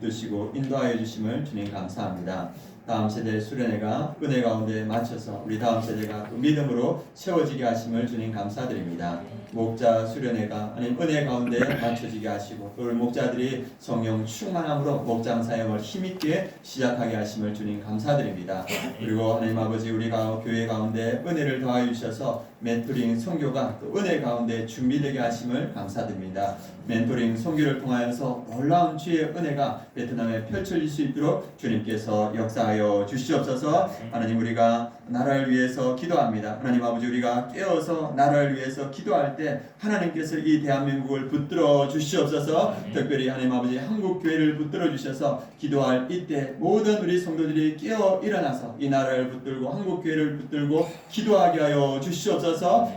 붙드시고 인도하여 주심을 주님 감사합니다. 다음 세대 수련회가 은혜 가운데 맞춰서 우리 다음 세대가 또 믿음으로 채워지게 하심을 주님 감사드립니다. 목자 수련회가 하나님 은혜 가운데 맞춰지게 하시고 또 우리 목자들이 성령 충만함으로 목장 사역을 힘있게 시작하게 하심을 주님 감사드립니다. 그리고 하나님 아버지 우리가 교회 가운데 은혜를 더하여 주셔서 멘토링 선교가 또 은혜 가운데 준비되게 하심을 감사드립니다. 멘토링 선교를 통하여서 놀라운 주의 은혜가 베트남에 펼쳐질 수 있도록 주님께서 역사하여 주시옵소서. 하나님 우리가 나라를 위해서 기도합니다. 하나님 아버지 우리가 깨어서 나라를 위해서 기도할 때 하나님께서 이 대한민국을 붙들어 주시옵소서. 특별히 하나님 아버지 한국 교회를 붙들어 주셔서 기도할 이때 모든 우리 성도들이 깨어 일어나서 이 나라를 붙들고 한국 교회를 붙들고 기도하게 하여 주시옵소서.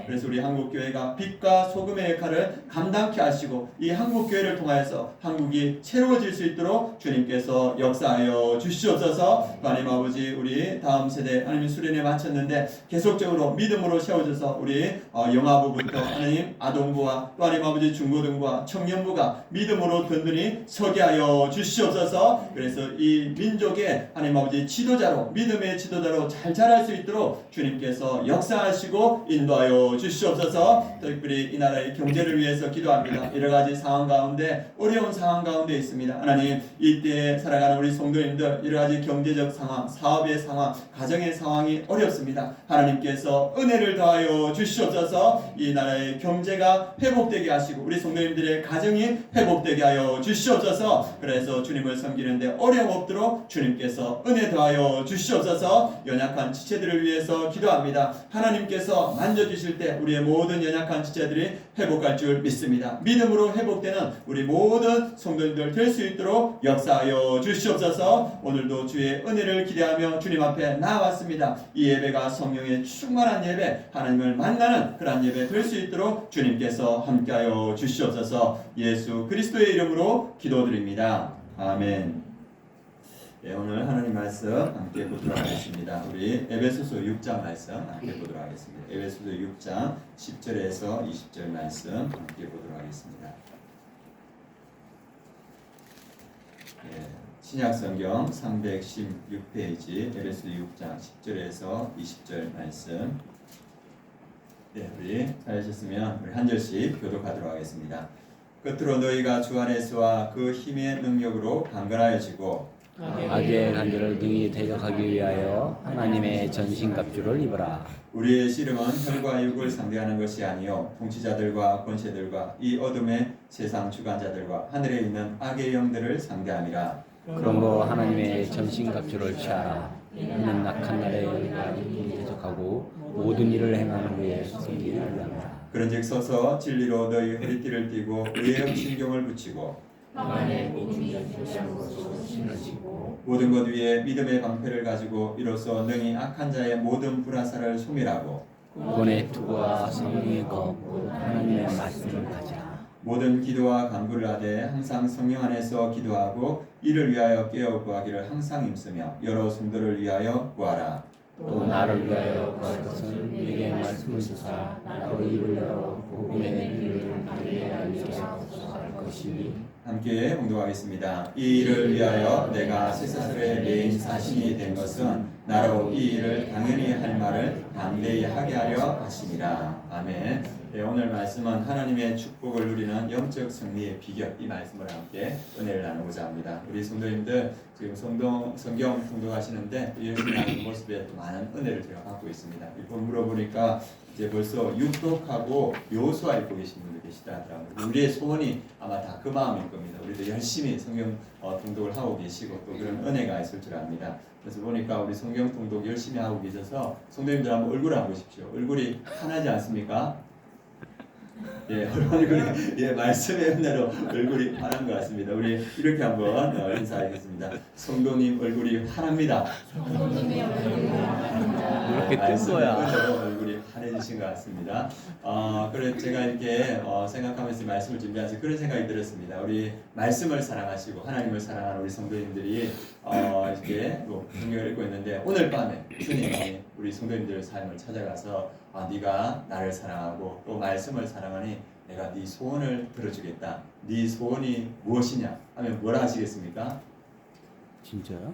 그래서 우리 한국 교회가 빛과 소금의 역할을 감당케 하시고 이 한국 교회를 통하여서 한국이 새로워질 수 있도록 주님께서 역사하여 주시옵소서. 하나님 아버지 우리 다음 세대 하나님 수련회 마쳤는데 계속적으로 믿음으로 세워져서 우리 영아부부터 하나님 아동부와 또 하나님 아버지 중고등부와 청년부가 믿음으로 든든히 서게 하여 주시옵소서. 그래서 이 민족의 하나님 아버지 지도자로 믿음의 지도자로 잘 자랄 수 있도록 주님께서 역사하시고 인도하여 주시옵소서. 특별히 이 나라의 경제를 위해서 기도합니다. 여러 가지 상황 가운데 어려운 상황 가운데 있습니다. 하나님 이때에 살아가는 우리 성도님들 여러 가지 경제적 상황, 사업의 상황, 가정의 상황이 어렵습니다. 하나님께서 은혜를 더하여 주시옵소서. 이 나라의 경제가 회복되게 하시고 우리 성도님들의 가정이 회복되게 하여 주시옵소서. 그래서 주님을 섬기는데 어려움 없도록 주님께서 은혜 더하여 주시옵소서. 연약한 지체들을 위해서 기도합니다. 하나님께서 만져주실 때 우리의 모든 연약한 지체들이 회복할 줄 믿습니다. 믿음으로 회복되는 우리 모든 성도님들 될 수 있도록 역사하여 주시옵소서. 오늘도 주의 은혜를 기대하며 주님 앞에 나왔습니다. 이 예배가 성령의 충만한 예배, 하나님을 만나는 그러한 예배 될 수 있도록 주님께서 함께하여 주시옵소서. 예수 그리스도의 이름으로 기도드립니다. 아멘. 네, 오늘 하나님 말씀 함께 보도록 하겠습니다. 우리 에베소서 6장 말씀 함께 보도록 하겠습니다. 에베소서 6장 10절에서 20절 말씀 함께 보도록 하겠습니다. 네, 신약성경 316페이지 에베소서 6장 10절에서 20절 말씀. 네, 우리 잘하셨으면 우리 한 절씩 교독하도록 하겠습니다. 끝으로 너희가 주 안에서와 그 힘의 능력으로 강건하여지고 악의 간절을 등이 대적하기 위하여 하나님의 전신갑주를 입어라. 우리의 씨름은 혈과 육을 상대하는 것이 아니요 통치자들과 권세들과 이 어둠의 세상 주관자들과 하늘에 있는 악의 영들을 상대함이라. 그러므로 하나님의 전신갑주를 취하라. 이는 악한 날에 등이 대적하고 모든 일을 행하는 그의 승리를 위함이라. 그런즉 서서 진리로 너희 허리띠를 띠고 의의 신경을 붙이고 모든 것 위에 믿음의 방패를 가지고 이로써 능히 악한 자의 모든 불화살을 소멸하고 구원의 투구와 성령의 검 하나님의 말씀을 가지라. 모든 기도와 간구를 하되 항상 성령 안에서 기도하고 이를 위하여 깨어 구하기를 항상 힘쓰며 여러 성도를 위하여 구하라. 또 나를 위하여 구할 것은 내게 말씀을 주사 나로 입을 열어 복음의 일을 달리게 알리게 하옵소서 할 것이니. 함께 봉독하겠습니다. 이 일을 위하여 내가 쇠사슬의 메인 사신이 된 것은 나로 이 일을 당연히 할 말을 담대히 하게 하려 하심이라. 아멘. 네, 오늘 말씀은 하나님의 축복을 누리는 영적 승리의 비결, 이 말씀을 함께 은혜를 나누고자 합니다. 우리 성도님들 지금 성경 통독하시는데 열심히 하는 모습에 또 많은 은혜를 제가 받고 있습니다. 이번 물어보니까 이제 벌써 육독하고 요수아 읽고 계신 분들 계시다 하더라고요. 우리의 소원이 아마 다 그 마음일 겁니다. 우리도 열심히 성경 통독을 하고 계시고 또 그런 은혜가 있을 줄 압니다. 그래서 보니까 우리 성경 통독 열심히 하고 계셔서 성도님들 한번 얼굴 한번 보십시오. 얼굴이 환하지 않습니까? 예, 얼굴이 예, 말씀의 은혜로 얼굴이 환한 것 같습니다. 우리 이렇게 한번 인사하겠습니다. 성도님 얼굴이 환합니다. 이렇게 뜬 거야. 얼굴이 환해지신 것 같습니다. 그래 제가 이렇게 생각하면서 말씀을 준비하면서 그런 생각이 들었습니다. 우리 말씀을 사랑하시고 하나님을 사랑하는 우리 성도님들이 이렇게 성경을 읽고 있는데 오늘 밤에 주님이 우리 성도님들의 삶을 찾아가서 네가 나를 사랑하고 또 말씀을 사랑하니 내가 네 소원을 들어주겠다. 네 소원이 무엇이냐 하면 뭐라 하시겠습니까? 진짜요?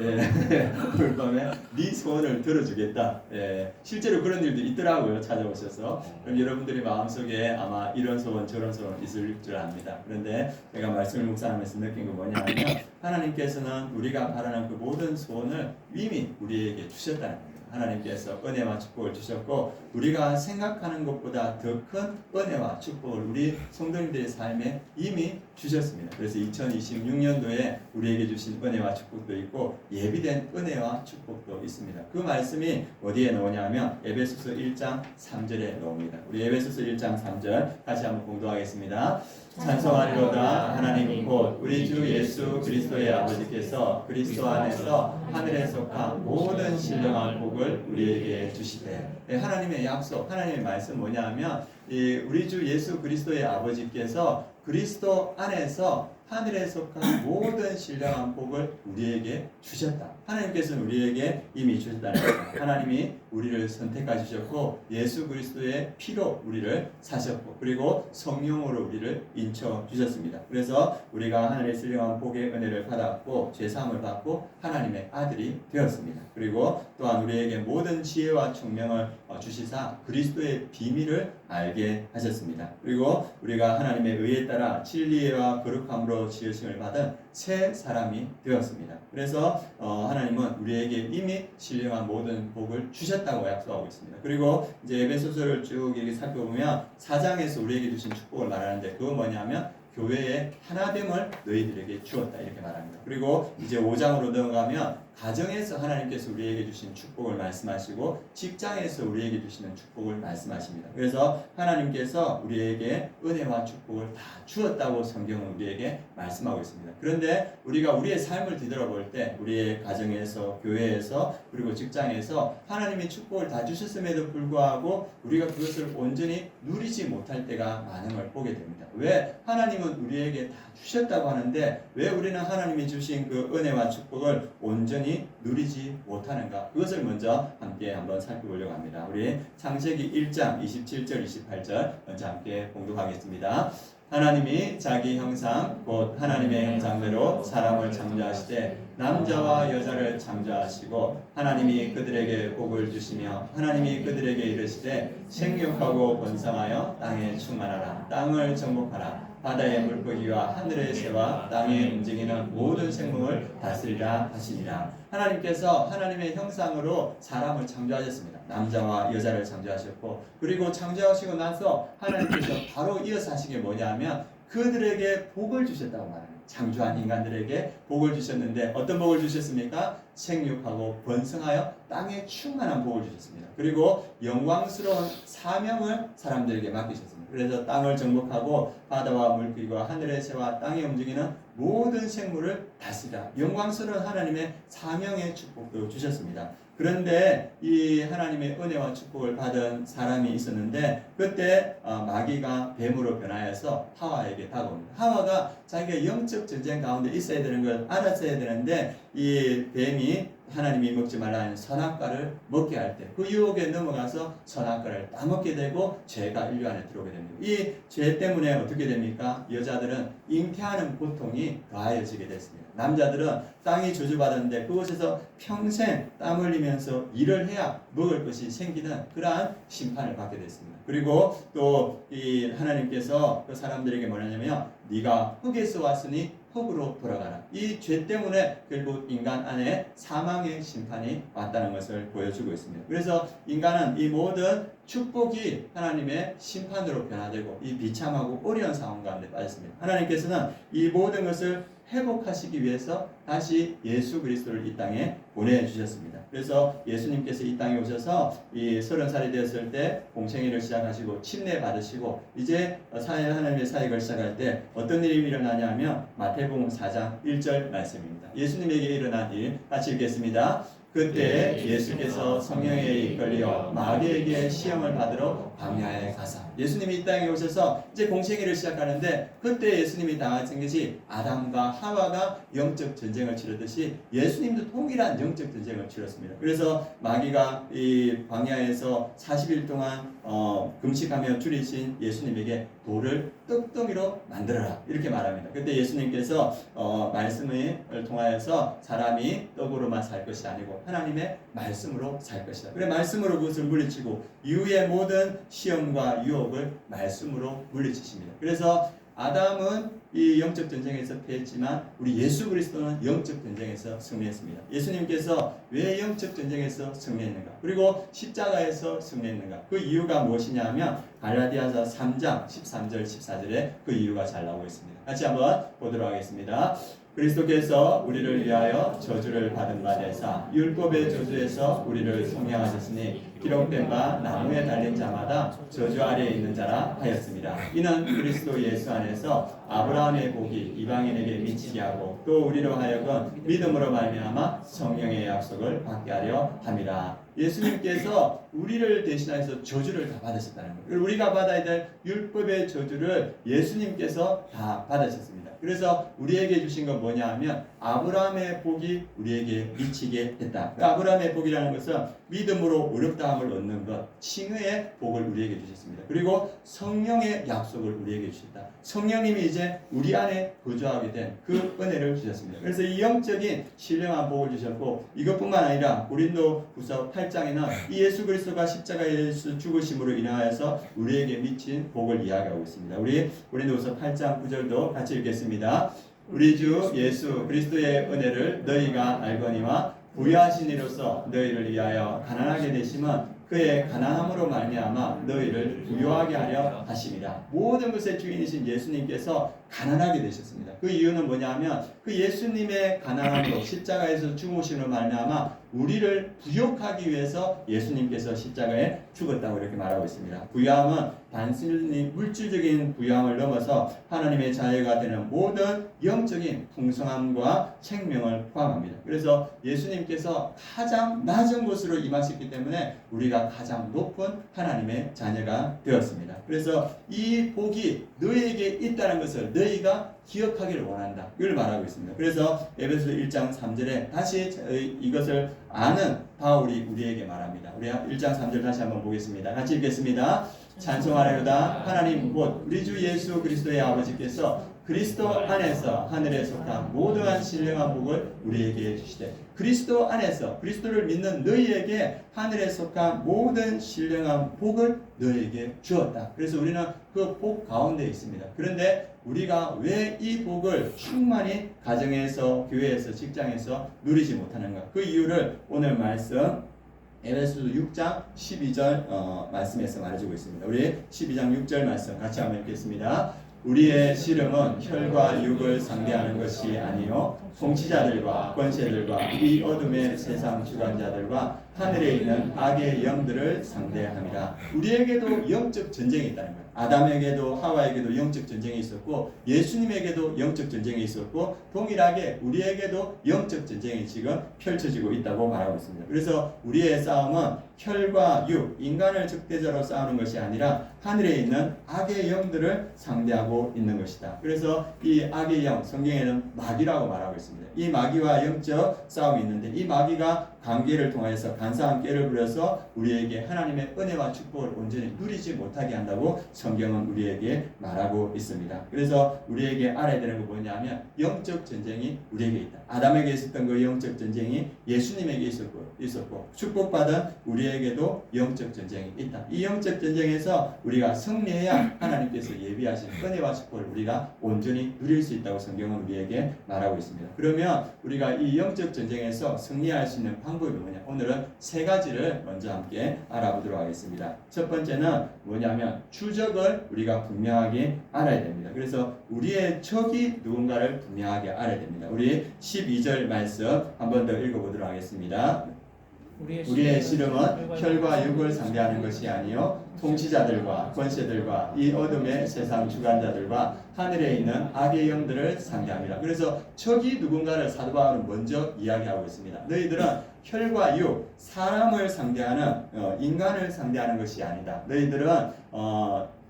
예, 올 밤에 네 소원을 들어주겠다. 예, 실제로 그런 일도 있더라고요. 찾아오셔서. 그럼 여러분들이 마음속에 아마 이런 소원 저런 소원 있을 줄 압니다. 그런데 제가 말씀을 묵상하면서 느낀 건 뭐냐면 하나님께서는 우리가 바라는 그 모든 소원을 이미 우리에게 주셨다는 겁니다. 하나님께서 은혜와 축복을 주셨고 우리가 생각하는 것보다 더 큰 은혜와 축복을 우리 성도님들의 삶에 이미 주셨습니다. 그래서 2026년도에 우리에게 주신 은혜와 축복도 있고 예비된 은혜와 축복도 있습니다. 그 말씀이 어디에 나오냐면 에베소서 1장 3절에 나옵니다. 우리 에베소서 1장 3절 다시 한번 공독하겠습니다. 찬송하리로다. 하나님 곧 우리 주 예수 그리스도의 아버지께서 그리스도 안에서 하늘에 속한 모든 신령한 복을 우리에게 주시되. 하나님의 약속, 하나님의 말씀 뭐냐면 우리 주 예수 그리스도의 아버지께서 그리스도 안에서 하늘에 속한 모든 신령한 복을 우리에게 주셨다. 하나님께서는 우리에게 이미 주셨다는 겁니다. 하나님이 우리를 선택해 주셨고 예수 그리스도의 피로 우리를 사셨고 그리고 성령으로 우리를 인쳐 주셨습니다. 그래서 우리가 하늘의 신령한 복의 은혜를 받았고 죄사함을 받고 하나님의 아들이 되었습니다. 그리고 또한 우리에게 모든 지혜와 총명을 주시사 그리스도의 비밀을 알게 하셨습니다. 그리고 우리가 하나님의 의에 따라 진리와 거룩함으로 지으심을 받은 새 사람이 되었습니다. 그래서 하나님은 우리에게 이미 신령한 모든 복을 주셨다고 약속하고 있습니다. 그리고 이제 에베소서를 쭉 이렇게 살펴보면 4장에서 우리에게 주신 축복을 말하는데 그건 뭐냐면 교회의 하나됨을 너희들에게 주었다 이렇게 말합니다. 그리고 이제 5장으로 넘어가면 가정에서 하나님께서 우리에게 주신 축복을 말씀하시고 직장에서 우리에게 주시는 축복을 말씀하십니다. 그래서 하나님께서 우리에게 은혜와 축복을 다 주었다고 성경은 우리에게 말씀하고 있습니다. 그런데 우리가 우리의 삶을 뒤돌아볼 때 우리의 가정에서 교회에서 그리고 직장에서 하나님이 축복을 다 주셨음에도 불구하고 우리가 그것을 온전히 누리지 못할 때가 많은 걸 보게 됩니다. 왜? 하나님은 우리에게 다 주셨다고 하는데 왜 우리는 하나님이 주신 그 은혜와 축복을 온전히 누리지 못하는가? 그것을 먼저 함께 한번 살펴보려고 합니다. 우리 창세기 1장 27절 28절 먼저 함께 공독하겠습니다. 하나님이 자기 형상 곧 하나님의 형상대로 사람을 창조하시되 남자와 여자를 창조하시고 하나님이 그들에게 복을 주시며 하나님이 그들에게 이르시되 생육하고 번성하여 땅에 충만하라. 땅을 정복하라. 바다의 물고기와 하늘의 새와 땅에 움직이는 모든 생물을 다스리라 하시니라. 하나님께서 하나님의 형상으로 사람을 창조하셨습니다. 남자와 여자를 창조하셨고 그리고 창조하시고 나서 하나님께서 바로 이어서 하신 게 뭐냐면 그들에게 복을 주셨다고 말합니다. 창조한 인간들에게 복을 주셨는데 어떤 복을 주셨습니까? 생육하고 번성하여 땅에 충만한 복을 주셨습니다. 그리고 영광스러운 사명을 사람들에게 맡기셨습니다. 그래서 땅을 정복하고 바다와 물고기와 하늘의 새와 땅에 움직이는 모든 생물을 다스리라. 영광스러운 하나님의 사명의 축복도 주셨습니다. 그런데 이 하나님의 은혜와 축복을 받은 사람이 있었는데 그때 마귀가 뱀으로 변하여서 하와에게 다가옵니다. 하와가 자기가 영적 전쟁 가운데 있어야 되는 걸 알았어야 되는데 이 뱀이 하나님이 먹지 말라는 선악과를 먹게 할 때 그 유혹에 넘어가서 선악과를 따먹게 되고 죄가 인류 안에 들어오게 됩니다. 이 죄 때문에 어떻게 됩니까? 여자들은 잉태하는 고통이 더하여지게 됐습니다. 남자들은 땅이 저주받았는데 그곳에서 평생 땀 흘리면서 일을 해야 먹을 것이 생기는 그러한 심판을 받게 됐습니다. 그리고 또 이 하나님께서 그 사람들에게 뭐냐면 네가 흙에서 왔으니 흙으로 돌아가라. 이 죄 때문에 결국 인간 안에 사망의 심판이 왔다는 것을 보여주고 있습니다. 그래서 인간은 이 모든 축복이 하나님의 심판으로 변화되고 이 비참하고 어려운 상황 가운데 빠졌습니다. 하나님께서는 이 모든 것을 회복하시기 위해서 다시 예수 그리스도를 이 땅에 보내주셨습니다. 그래서 예수님께서 이 땅에 오셔서 이 30살이 되었을 때 공생애를 시작하시고 침례 받으시고 이제 하나님의 사역을 시작할 때 어떤 일이 일어나냐면 마태복음 4장 1절 말씀입니다. 예수님에게 일어난 일 같이 읽겠습니다. 그때 예수께서 성령에 이끌려 마귀에게 시험을 받으러 광야에 가사, 예수님이 이 땅에 오셔서 이제 공생애를 시작하는데, 그때 예수님이 당하신 것이 아담과 하와가 영적 전쟁을 치르듯이 예수님도 동일한 영적 전쟁을 치렀습니다. 그래서 마귀가 이 광야에서 40일 동안 금식하며 줄이신 예수님에게 돌을 떡덩이로 만들어라 이렇게 말합니다. 그때 예수님께서 말씀을 통하여서 사람이 떡으로만 살 것이 아니고 하나님의 말씀으로 살 것이다. 그래, 말씀으로 그것을 물리치고 이후의 모든 시험과 유혹을 말씀으로 물리치십니다. 그래서 아담은 이 영적 전쟁에서 패했지만 우리 예수 그리스도는 영적 전쟁에서 승리했습니다. 예수님께서 왜 영적 전쟁에서 승리했는가? 그리고 십자가에서 승리했는가? 그 이유가 무엇이냐 하면 갈라디아서 3장 13절 14절에 그 이유가 잘 나오고 있습니다. 같이 한번 보도록 하겠습니다. 그리스도께서 우리를 위하여 저주를 받은 바 되사 율법의 저주에서 우리를 속량하셨으니 기록된 바 나무에 달린 자마다 저주 아래에 있는 자라 하였습니다. 이는 그리스도 예수 안에서 아브라함의 복이 이방인에게 미치게 하고 또 우리로 하여금 믿음으로 말미암아 성령의 약속을 받게 하려 함이라. 예수님께서 우리를 대신하여서 저주를 다 받으셨다는 거예요. 우리가 받아야 될 율법의 저주를 예수님께서 다 받으셨습니다. 그래서 우리에게 주신 건 뭐냐 하면 아브라함의 복이 우리에게 미치게 했다. 아브라함의 복이라는 것은 믿음으로 의롭다함을 얻는 것, 칭의의 복을 우리에게 주셨습니다. 그리고 성령의 약속을 우리에게 주셨다. 성령님이 이제 우리 안에 거주하게 된 그 은혜를 주셨습니다. 그래서 이 영적인 신령한 복을 주셨고, 이것뿐만 아니라 고린도후서 8장에는 이 예수 그리스도가 십자가에서 죽으심으로 인하여서 우리에게 미친 복을 이야기하고 있습니다. 우리 고린도후서 8장 9절도 같이 읽겠습니다. 우리 주 예수 그리스도의 은혜를 너희가 알거니와 부유하신 이로써 너희를 위하여 가난하게 되심은 그의 가난함으로 말미암아 너희를 부유하게 하려 하심이라. 모든 것의 주인이신 예수님께서 가난하게 되셨습니다. 그 이유는 뭐냐면 그 예수님의 가난함으로 십자가에서 죽으심으로 말미암아 우리를 부욕하기 위해서 예수님께서 십자가에 죽었다고 이렇게 말하고 있습니다. 부유함은 단순히 물질적인 부유함을 넘어서 하나님의 자녀가 되는 모든 영적인 풍성함과 생명을 포함합니다. 그래서 예수님께서 가장 낮은 곳으로 임하셨기 때문에 우리가 가장 높은 하나님의 자녀가 되었습니다. 그래서 이 복이 너희에게 있다는 것을 너희가 기억하기를 원한다. 이걸 말하고 있습니다. 그래서 에베소서 1장 3절에 다시 이것을 아는 바울이 우리에게 말합니다. 우리 1장 3절 다시 한번 보겠습니다. 같이 읽겠습니다. 찬송하려다 하나님 곧 우리 주 예수 그리스도의 아버지께서 그리스도 안에서 하늘에 속한 모든 신령한 복을 우리에게 주시되, 그리스도 안에서 그리스도를 믿는 너희에게 하늘에 속한 모든 신령한 복을 너희에게 주었다. 그래서 우리는 그 복 가운데 있습니다. 그런데 우리가 왜 이 복을 충만히 가정에서, 교회에서, 직장에서 누리지 못하는가? 그 이유를 오늘 말씀 에베소서 6장 12절 말씀에서 말해주고 있습니다. 우리 12장 6절 말씀 같이 한번 읽겠습니다. 우리의 씨름은 혈과 육을 상대하는 것이 아니요 통치자들과 권세들과 이 어둠의 세상 주관자들과 하늘에 있는 악의 영들을 상대합니다. 우리에게도 영적 전쟁이 있다는 거예요. 아담에게도 하와에게도 영적 전쟁이 있었고 예수님에게도 영적 전쟁이 있었고 동일하게 우리에게도 영적 전쟁이 지금 펼쳐지고 있다고 말하고 있습니다. 그래서 우리의 싸움은 혈과 육, 인간을 적대자로 싸우는 것이 아니라 하늘에 있는 악의 영들을 상대하고 있는 것이다. 그래서 이 악의 영, 성경에는 마귀라고 말하고 있습니다. 이 마귀와 영적 싸움이 있는데 이 마귀가 관계를 통해서 간사한 깨를 부려서 우리에게 하나님의 은혜와 축복을 온전히 누리지 못하게 한다고 성경은 우리에게 말하고 있습니다. 그래서 우리에게 알아야 되는 건 뭐냐면 영적 전쟁이 우리에게 있다. 아담에게 있었던 그 영적 전쟁이 예수님에게 있었고 축복받은 우리에게도 영적 전쟁이 있다. 이 영적 전쟁에서 우리가 승리해야 하나님께서 예비하신 은혜와 축복을 우리가 온전히 누릴 수 있다고 성경은 우리에게 말하고 있습니다. 그러면 우리가 이 영적 전쟁에서 승리할 수 있는 방법이 뭐냐? 오늘은 세 가지를 먼저 함께 알아보도록 하겠습니다. 첫 번째는 뭐냐면 주적을 우리가 분명하게 알아야 됩니다. 그래서 우리의 적이 누군가를 분명하게 알아야 됩니다. 우리 12절 말씀 한 번 더 읽어보도록 하겠습니다. 우리의 씨름은 혈과 육을 상대하는 것이 아니요 통치자들과 권세들과 이 어둠의 세상 주관자들과 하늘에 있는 악의 영들을 상대합니다. 그래서 적이 누군가를 사도 바울은 먼저 이야기하고 있습니다. 너희들은 혈과 육, 사람을 상대하는 인간을 상대하는 것이 아니다. 너희들은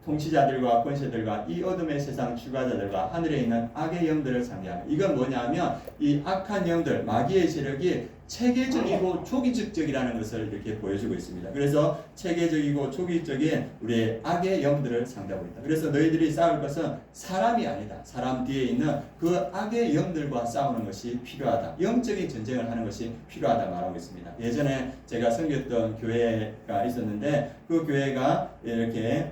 통치자들과 권세들과 이 어둠의 세상 주관자들과 하늘에 있는 악의 영들을 상대합니다. 이건 뭐냐면 이 악한 영들, 마귀의 세력이 체계적이고 조기적이라는 것을 이렇게 보여주고 있습니다. 그래서 체계적이고 조기적인 우리의 악의 영들을 상대하고 있다. 그래서 너희들이 싸울 것은 사람이 아니다. 사람 뒤에 있는 그 악의 영들과 싸우는 것이 필요하다. 영적인 전쟁을 하는 것이 필요하다 말하고 있습니다. 예전에 제가 섬겼던 교회가 있었는데 그 교회가 이렇게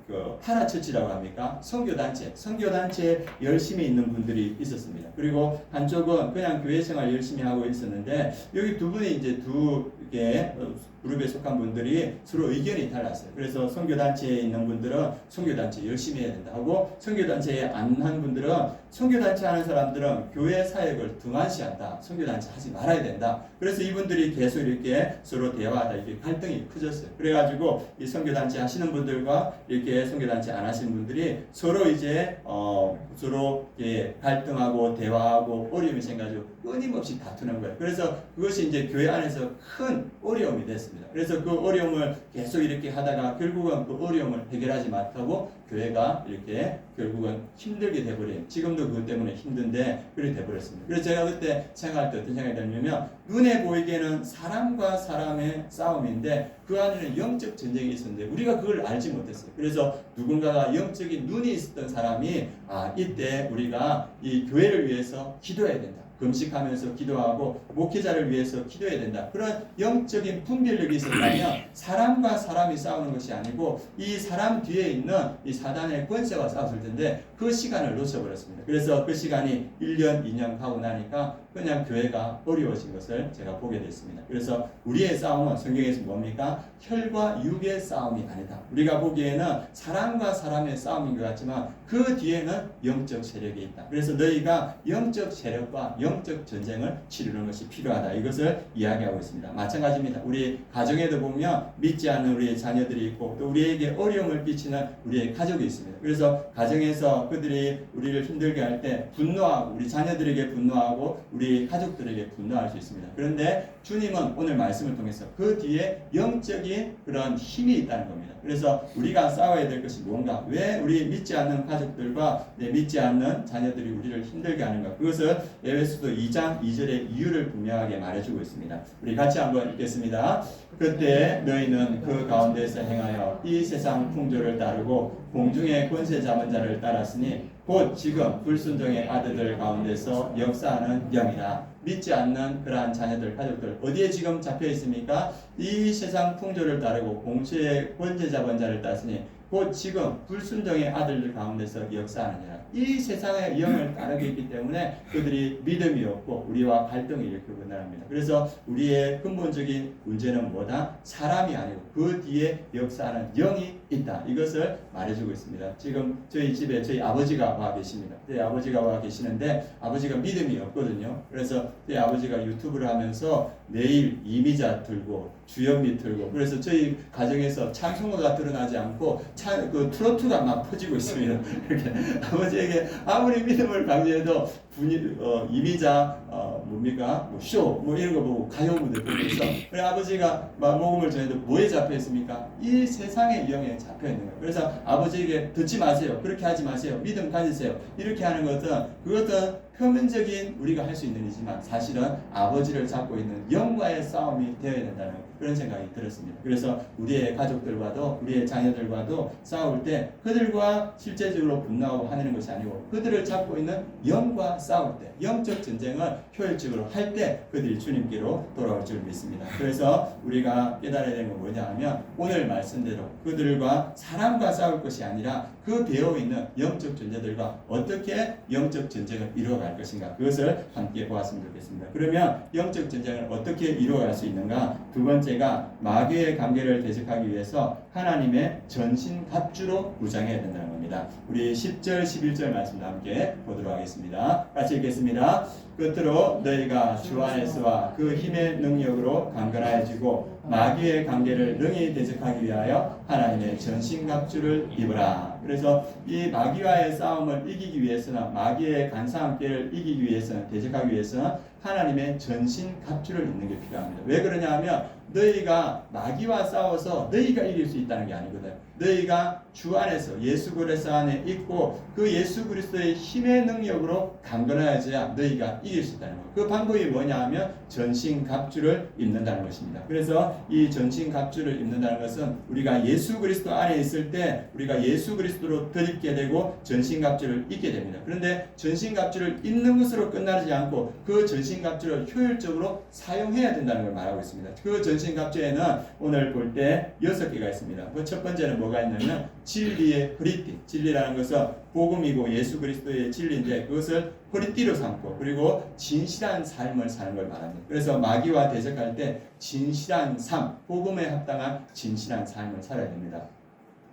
그 하나처치라고 합니까? 선교단체에 열심히 있는 분들이 있었습니다. 그리고 한쪽은 그냥 교회 생활 열심히 하고 있었는데 여기 두 분이 이제 두 개 그룹에 속한 분들이 서로 의견이 달랐어요. 그래서 선교단체에 있는 분들은 선교단체 열심히 해야 된다 하고 선교단체에 안 한 분들은 선교단체 하는 사람들은 교회 사역을 등한시한다. 선교단체 하지 말아야 된다. 그래서 이분들이 계속 이렇게 서로 대화하다 이렇게 갈등이 커졌어요. 그래가지고 이 선교단체 하시는 분들과 이렇게 선교단체 안 하시는 분들이 서로 이제 서로 갈등하고 대화하고 어려움이 생겨가지고 끊임없이 다투는 거예요. 그래서 그것이 이제 교회 안에서 큰 어려움이 됐습니다. 그래서 그 어려움을 계속 이렇게 하다가 결국은 그 어려움을 해결하지 못하고 교회가 이렇게 결국은 힘들게 돼버린, 지금도 그것 때문에 힘든데 그렇게 돼버렸습니다. 그래서 제가 그때 생각할 때 어떤 생각이 들냐면 눈에 보이기에는 사람과 사람의 싸움인데 그 안에는 영적 전쟁이 있었는데 우리가 그걸 알지 못했어요. 그래서 누군가가 영적인 눈이 있었던 사람이 이때 우리가 이 교회를 위해서 기도해야 된다. 금식하면서 기도하고 목회자를 위해서 기도해야 된다. 그런 영적인 분별력이 있었다면 사람과 사람이 싸우는 것이 아니고 이 사람 뒤에 있는 이 사단의 권세와 싸웠을 텐데 그 시간을 놓쳐버렸습니다. 그래서 그 시간이 1년, 2년 가고 나니까 그냥 교회가 어려워진 것을 제가 보게 됐습니다. 그래서 우리의 싸움은 성경에서 뭡니까? 혈과 육의 싸움이 아니다. 우리가 보기에는 사람과 사람의 싸움인 것 같지만 그 뒤에는 영적 세력이 있다. 그래서 너희가 영적 세력과 영적 전쟁을 치르는 것이 필요하다. 이것을 이야기하고 있습니다. 마찬가지입니다. 우리 가정에도 보면 믿지 않는 우리의 자녀들이 있고 또 우리에게 어려움을 끼치는 우리의 가족이 있습니다. 그래서 가정에서 그들이 우리를 힘들게 할 때 분노하고 우리 자녀들에게 분노하고 우리 가족들에게 분노할 수 있습니다. 그런데 주님은 오늘 말씀을 통해서 그 뒤에 영적인 그런 힘이 있다는 겁니다. 그래서 우리가 싸워야 될 것이 뭔가? 왜 우리 믿지 않는 가족들과 믿지 않는 자녀들이 우리를 힘들게 하는가? 그것을 에베소서 2장 2절의 이유를 분명하게 말해주고 있습니다. 우리 같이 한번 읽겠습니다. 그때 너희는 그 가운데서 행하여 이 세상 풍조를 따르고 공중의 권세 잡은 자를 따랐으니 곧 지금 불순종의 아들들 가운데서 역사하는 영이라. 믿지 않는 그러한 자녀들, 가족들 어디에 지금 잡혀 있습니까? 이 세상 풍조를 따르고 공수의 권세 잡은 자를 따르니 곧 지금 불순종의 아들들 가운데서 역사하느니라. 이 세상의 영을 따르고 있기 때문에 그들이 믿음이 없고 우리와 갈등을 일으키고 나갑니다. 그래서 우리의 근본적인 문제는 뭐다? 사람이 아니고 그 뒤에 역사하는 영이 있다. 이것을 말해주고 있습니다. 지금 저희 집에 저희 아버지가 와 계십니다. 저희 아버지가 와 계시는데 아버지가 믿음이 없거든요. 그래서 저희 아버지가 유튜브를 하면서 매일 이미자 들고 주연미 들고 그래서 저희 가정에서 찬송가가 드러나지 않고 그 트로트가 막 퍼지고 있습니다. 이렇게 아버지에게 아무리 믿음을 강조해도 이미자 뭡니까? 쇼 이런 거 보고 가요 무대 보면서 그래 아버지가 복음을 전해도 뭐에 잡혀 있습니까? 이 세상의 영에 잡혀 있는 거예요. 그래서 아버지에게 듣지 마세요. 그렇게 하지 마세요. 믿음 가지세요. 이렇게 하는 것은 그것은 표면적인 우리가 할 수 있는 일이지만 사실은 아버지를 잡고 있는 영과의 싸움이 되어야 된다는 그런 생각이 들었습니다. 그래서 우리의 가족들과도 우리의 자녀들과도 싸울 때 그들과 실제적으로 분노하고 하는 것이 아니고 그들을 잡고 있는 영과 싸울 때 영적 전쟁을 효율적으로 할 때 그들이 주님께로 돌아올 줄 믿습니다. 그래서 우리가 깨달아야 되는 건 뭐냐 하면 오늘 말씀대로 그들과 사람과 싸울 것이 아니라 그 배어있는 영적 존재들과 어떻게 영적 전쟁을 이루어갈 것인가 그것을 함께 보았으면 좋겠습니다. 그러면 영적 전쟁을 어떻게 이루어갈 수 있는가? 두 번째가 마귀의 관계를 대적하기 위해서 하나님의 전신 갑주로 무장해야 된다는 겁니다. 우리 10절 11절 말씀도 함께 보도록 하겠습니다. 같이 읽겠습니다. 끝으로 너희가 주 안에서와 그 힘의 능력으로 강건하여지고 마귀의 관계를 능히 대적하기 위하여 하나님의 전신갑주를 입으라. 그래서 이 마귀와의 싸움을 이기기 위해서는, 마귀의 간사한 꾀를 이기기 위해서는, 대적하기 위해서는 하나님의 전신갑주를 입는 게 필요합니다. 왜 그러냐 하면 너희가 마귀와 싸워서 너희가 이길 수 있다는 게 아니거든. 너희가 주 안에서, 예수 그리스도 안에 있고 그 예수 그리스도의 힘의 능력으로 강건하여져야 너희가 이길 수 있다는 거예요. 그 방법이 뭐냐 하면 전신갑주를 입는다는 것입니다. 그래서 이 전신갑주를 입는다는 것은 우리가 예수 그리스도 안에 있을 때 우리가 예수 그리스도로 덧입게 되고 전신갑주를 입게 됩니다. 그런데 전신갑주를 입는 것으로 끝나지 않고 그 전신갑주를 효율적으로 사용해야 된다는 걸 말하고 있습니다. 그 전신갑주에는 오늘 볼 때 6개가 있습니다. 그 첫 번째는 뭐가 있냐면 진리의 허리띠. 진리라는 것은 복음이고 예수 그리스도의 진리인데 그것을 허리띠로 삼고, 그리고 진실한 삶을 사는 걸 말합니다. 그래서 마귀와 대적할 때 진실한 삶, 복음에 합당한 진실한 삶을 살아야 됩니다.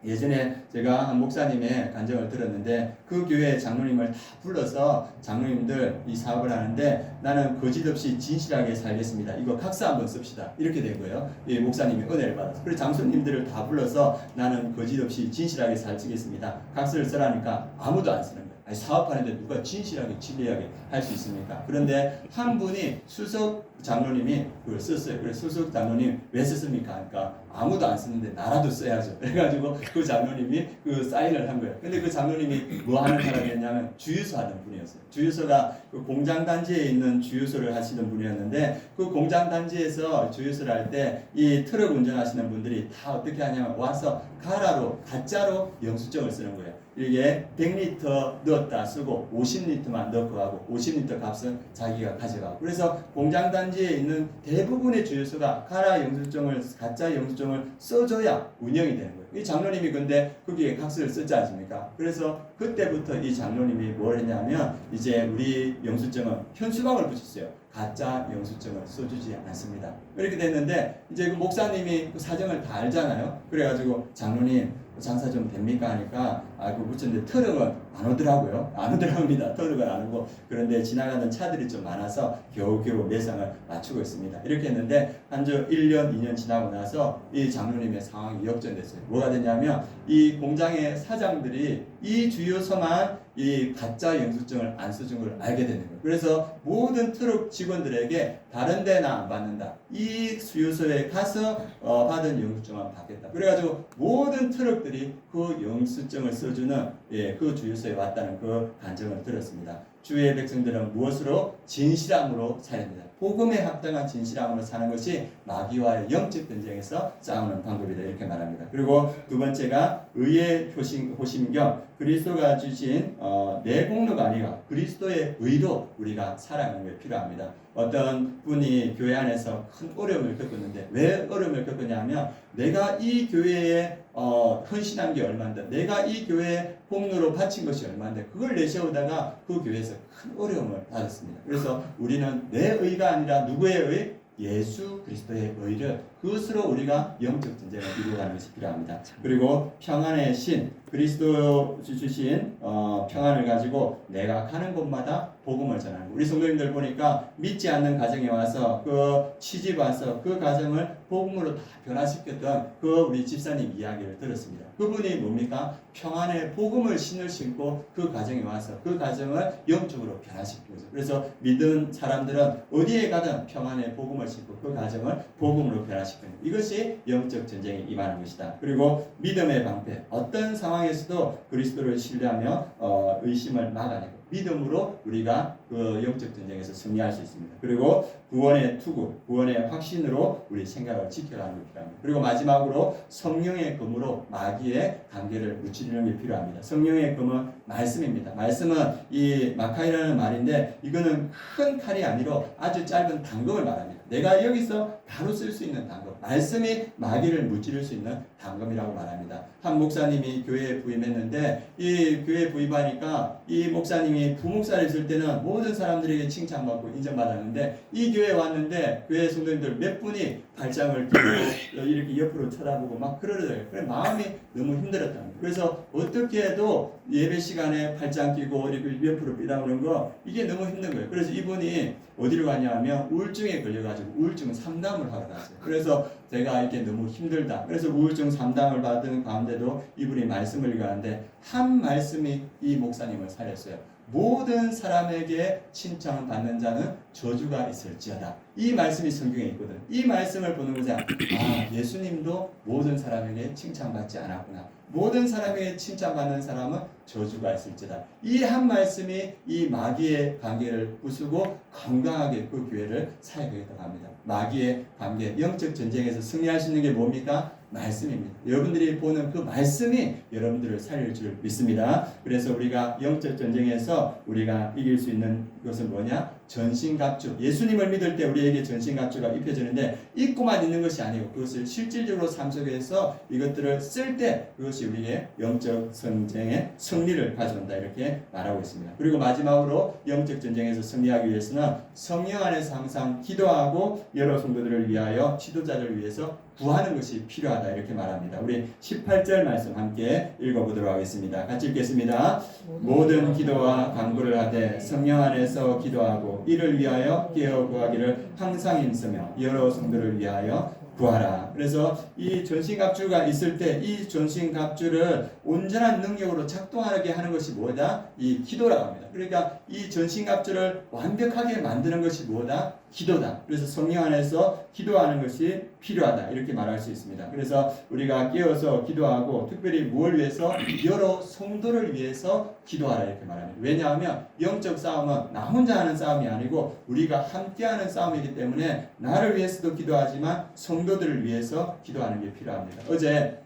예전에 제가 한 목사님의 간증을 들었는데 그 교회 장로님을 다 불러서 장로님들 이 사업을 하는데 나는 거짓 없이 진실하게 살겠습니다. 이거 각서 한번 씁시다. 이렇게 된 거예요. 이 목사님이 은혜를 받아서. 그래서 장로님들을 다 불러서 나는 거짓 없이 진실하게 살겠습니다. 각서를 쓰라니까 아무도 안 쓰는 거예요. 아니, 사업하는데 누가 진실하게 진리하게 할 수 있습니까? 그런데 한 분이 수석 장로님이 그걸 썼어요. 그래서 수석 장로님 왜 썼습니까? 그러니까 아무도 안 쓰는데 나라도 써야죠. 그래가지고 그 장로님이 그 사인을 한 거예요. 근데 그 장로님이 뭐 하는 사람이었냐면 주유소 하던 분이었어요. 주유소가 그 공장 단지에 있는 주유소를 하시던 분이었는데 그 공장 단지에서 주유소를 할 때 이 트럭 운전하시는 분들이 다 어떻게 하냐면 와서 가짜로 영수증을 쓰는 거예요. 이게 100리터 넣었다 쓰고 50리터만 넣고 하고 50리터 값은 자기가 가져가고, 그래서 공장 단지에 있는 대부분의 주유소가 가짜 영수증을 써줘야 운영이 되는 거예요. 이 장로님이 근데 거기에 각서를 썼지 않습니까? 그래서 그때부터 이 장로님이 뭘 했냐면 이제 우리 영수증은 현수막을 붙였어요. 가짜 영수증을 써주지 않습니다. 이렇게 됐는데 이제 그 목사님이 그 사정을 다 알잖아요. 그래가지고 장로님 장사 좀 됩니까 하니까 그 붙였는데 트럭은 안 오더라고요. 안 오더랍니다. 트럭은 안 오고, 그런데 지나가는 차들이 좀 많아서 겨우겨우 매상을 맞추고 있습니다. 이렇게 했는데 한 1년 2년 지나고 나서 이 장로님의 상황이 역전됐어요. 뭐가 됐냐면 이 공장의 사장들이 이 주유소만 이 가짜 영수증을 안 써준 걸 알게 되는 거예요. 그래서 모든 트럭 직원들에게 다른 데는 안 받는다, 이 주유소에 가서 받은 영수증만 받겠다. 그래가지고 모든 트럭들이 그 영수증을 써주는 그 주유소에 왔다는 그 간증을 들었습니다. 주의 백성들은 무엇으로? 진실함으로 살아야 됩니다. 복음에 합당한 진실함으로 사는 것이 마귀와의 영적 전쟁에서 싸우는 방법이다, 이렇게 말합니다. 그리고 두 번째가 의의 호심경, 그리스도가 주신 내 공로가 아니라 그리스도의 의로 우리가 살아가는 게 필요합니다. 어떤 분이 교회 안에서 큰 어려움을 겪었는데, 왜 어려움을 겪었냐면 내가 이 교회에 헌신한 게 얼마인데, 내가 이 교회에 공로로 바친 것이 얼마인데 그걸 내세우다가 그 교회에서 큰 어려움을 받았습니다. 그래서 우리는 내 의가 아니라 누구의 의? 예수 그리스도의 의를, 그것으로 우리가 영적 전쟁을 이루어가는 것이 필요합니다. 그리고 평안의 신, 그리스도 주신 평안을 가지고 내가 가는 곳마다 복음을 전하는 거. 우리 성도님들 보니까 믿지 않는 가정에 와서 그 시집 와서 그 가정을 복음으로 다 변화시켰던 그 우리 집사님 이야기를 들었습니다. 그분이 뭡니까? 평안의 복음을 신을 신고 그 가정에 와서 그 가정을 영적으로 변화시키고 있어요. 그래서 믿은 사람들은 어디에 가든 평안의 복음을 신고 그 가정을 복음으로 변화시키는, 이것이 영적 전쟁에 임하는 것이다. 그리고 믿음의 방패, 어떤 상황에서도 그리스도를 신뢰하며 의심을 막아내고 믿음으로 우리가 그 영적 전쟁에서 승리할 수 있습니다. 그리고 구원의 투구, 구원의 확신으로 우리 생각을 지켜가는 게 필요합니다. 그리고 마지막으로 성령의 검으로 마귀의 관계를 무찌르는 게 필요합니다. 성령의 검은 말씀입니다. 말씀은 이 마카이라는 말인데 이거는 큰 칼이 아니라 아주 짧은 단검을 말합니다. 내가 여기서 바로 쓸 수 있는 단검, 말씀이 마귀를 무찌를 수 있는 단검이라고 말합니다. 한 목사님이 교회에 부임했는데 이 교회에 부임하니까 이 목사님이 부목사를 있을 때는 모든 사람들에게 칭찬받고 인정받았는데 이 교회에 왔는데 교회 성도님들 몇 분이 발장을 끼고 이렇게 옆으로 쳐다보고 막 그러더래요. 그래 마음이 너무 힘들었다는 거예요. 그래서 어떻게 해도 예배 시간에 발장 끼고 이렇게 옆으로 삐다보는 거 이게 너무 힘든 거예요. 그래서 이분이 어디로 가냐 하면 우울증에 걸려가지고 우울증 상담을 하러 갔어요. 그래서 제가 이게 너무 힘들다. 그래서 우울증 상담을 받은 가운데도 이분이 말씀을 읽었는데 한 말씀이 이 목사님을 살렸어요. 모든 사람에게 칭찬을 받는 자는 저주가 있을지어다. 이 말씀이 성경에 있거든. 이 말씀을 보는 거죠. 아, 예수님도 모든 사람에게 칭찬받지 않았구나. 모든 사람에게 칭찬받는 사람은 저주가 있을지다. 이 한 말씀이 이 마귀의 관계를 부수고 건강하게 그 교회를 사역하겠다고 합니다. 마귀의 관계, 영적 전쟁에서 승리할 수 있는 게 뭡니까? 말씀입니다. 여러분들이 보는 그 말씀이 여러분들을 살릴 줄 믿습니다. 그래서 우리가 영적 전쟁에서 우리가 이길 수 있는 것은 뭐냐? 전신갑주. 예수님을 믿을 때 우리에게 전신갑주가 입혀지는데 입고만 있는 것이 아니고 그것을 실질적으로 삶 속에서 이것들을 쓸 때 그것이 우리의 영적 전쟁의 승리를 가져온다 이렇게 말하고 있습니다. 그리고 마지막으로 영적 전쟁에서 승리하기 위해서는 성령 안에서 항상 기도하고 여러 성도들을 위하여 지도자를 위해서 구하는 것이 필요하다 이렇게 말합니다. 우리 18절 말씀 함께 읽어보도록 하겠습니다. 같이 읽겠습니다. 모든 기도와 간구를 하되 성령 안에서 기도하고 이를 위하여 깨어 구하기를 항상 힘쓰며 여러 성도를 위하여 구하라. 그래서 이 전신갑주가 있을 때 이 전신갑주를 온전한 능력으로 작동하게 하는 것이 뭐다? 이 기도라고 합니다. 그러니까 이 전신갑주를 완벽하게 만드는 것이 뭐다? 기도다. 그래서 성령 안에서 기도하는 것이 필요하다. 이렇게 말할 수 있습니다. 그래서 우리가 깨어서 기도하고 특별히 뭘 위해서? 여러 성도를 위해서 기도하라 이렇게 말합니다. 왜냐하면 영적 싸움은 나 혼자 하는 싸움이 아니고 우리가 함께하는 싸움이기 때문에 나를 위해서도 기도하지만 성도들을 위해서 기도하는 게 필요합니다. 어제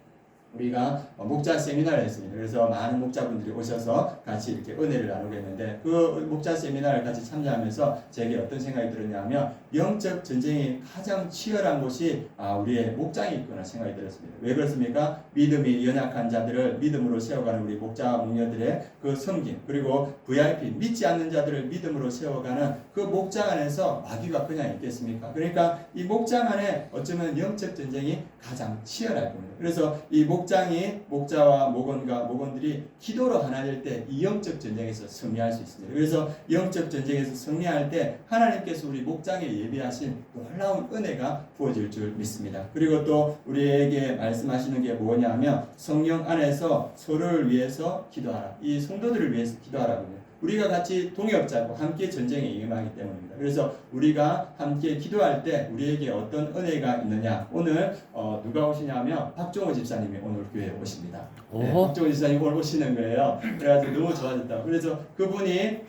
우리가 목자 세미나를 했습니다. 그래서 많은 목자분들이 오셔서 같이 이렇게 은혜를 나누겠는데 그 목자 세미나를 같이 참여하면서 제게 어떤 생각이 들었냐면 영적 전쟁이 가장 치열한 곳이 우리의 목장이 있구나 생각이 들었습니다. 왜 그렇습니까? 믿음이 연약한 자들을 믿음으로 세워가는 우리 목자 목녀들의 그 섬김 그리고 VIP 믿지 않는 자들을 믿음으로 세워가는 그 목장 안에서 마귀가 그냥 있겠습니까? 그러니까 이 목장 안에 어쩌면 영적 전쟁이 가장 치열할 겁니다. 그래서 이 목장이 목자와 목원들이 기도로 하나 될 때 이 영적 전쟁에서 승리할 수 있습니다. 그래서 영적 전쟁에서 승리할 때 하나님께서 우리 목장에 예비하신 놀라운 은혜가 부어질 줄 믿습니다. 그리고 또 우리에게 말씀하시는 게 뭐냐면 성령 안에서 서로를 위해서 기도하라. 이 성도들을 위해서 기도하라고요. 우리가 같이 동역자고 함께 전쟁에 임하기 때문입니다. 그래서 우리가 함께 기도할 때 우리에게 어떤 은혜가 있느냐. 오늘 누가 오시냐면 박종호 집사님이 오늘 교회에 오십니다. 네, 박종호 집사님 오늘 오시는 거예요. 그래가지고 너무 좋아졌다. 그래서 그분이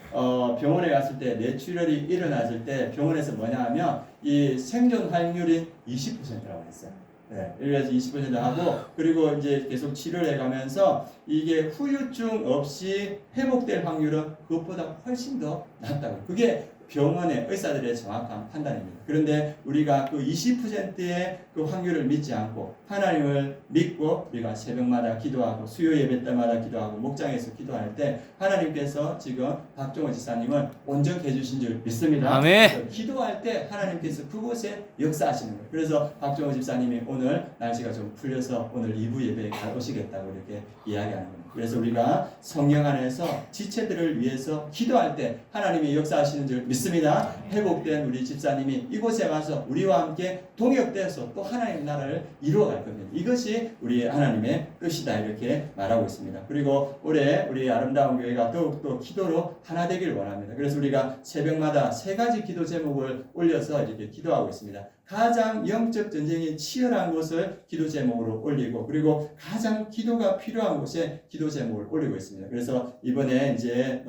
병원에 갔을 때 뇌출혈이 일어났을 때 병원에서 뭐냐 하면 이 생존 확률이 20%라고 했어요. 네, 그래서 20% 하고 그리고 이제 계속 치료를 해가면서 이게 후유증 없이 회복될 확률은 그것보다 훨씬 더 낮다고. 그게 병원의 의사들의 정확한 판단입니다. 그런데 우리가 그 20%의 그 확률을 믿지 않고 하나님을 믿고 우리가 새벽마다 기도하고 수요 예배 때마다 기도하고 목장에서 기도할 때 하나님께서 지금 박종호 지사님을 온전케 해주신 줄 믿습니다. 아멘. 기도할 때 하나님께서 그곳에 역사하시는 거예요. 그래서 박종호 집사님이 오늘 날씨가 좀 풀려서 오늘 2부 예배에 오시겠다고 이렇게 이야기하는 겁니다. 그래서 우리가 성령 안에서 지체들을 위해서 기도할 때 하나님이 역사하시는 줄 믿습니다. 회복된 우리 집사님이 이곳에 와서 우리와 함께 동역돼서 또 하나님 나라를 이루어갈 겁니다. 이것이 우리의 하나님의 뜻이다 이렇게 말하고 있습니다. 그리고 올해 우리 아름다운 교회가 더욱더 기도로 하나 되길 원합니다. 그래서 우리가 새벽마다 3가지 기도 제목을 올려서 이렇게 기도하고 있습니다. 가장 영적 전쟁이 치열한 곳을 기도 제목으로 올리고 그리고 가장 기도가 필요한 곳에 기도 제목을 올리고 있습니다. 그래서 이번에 이제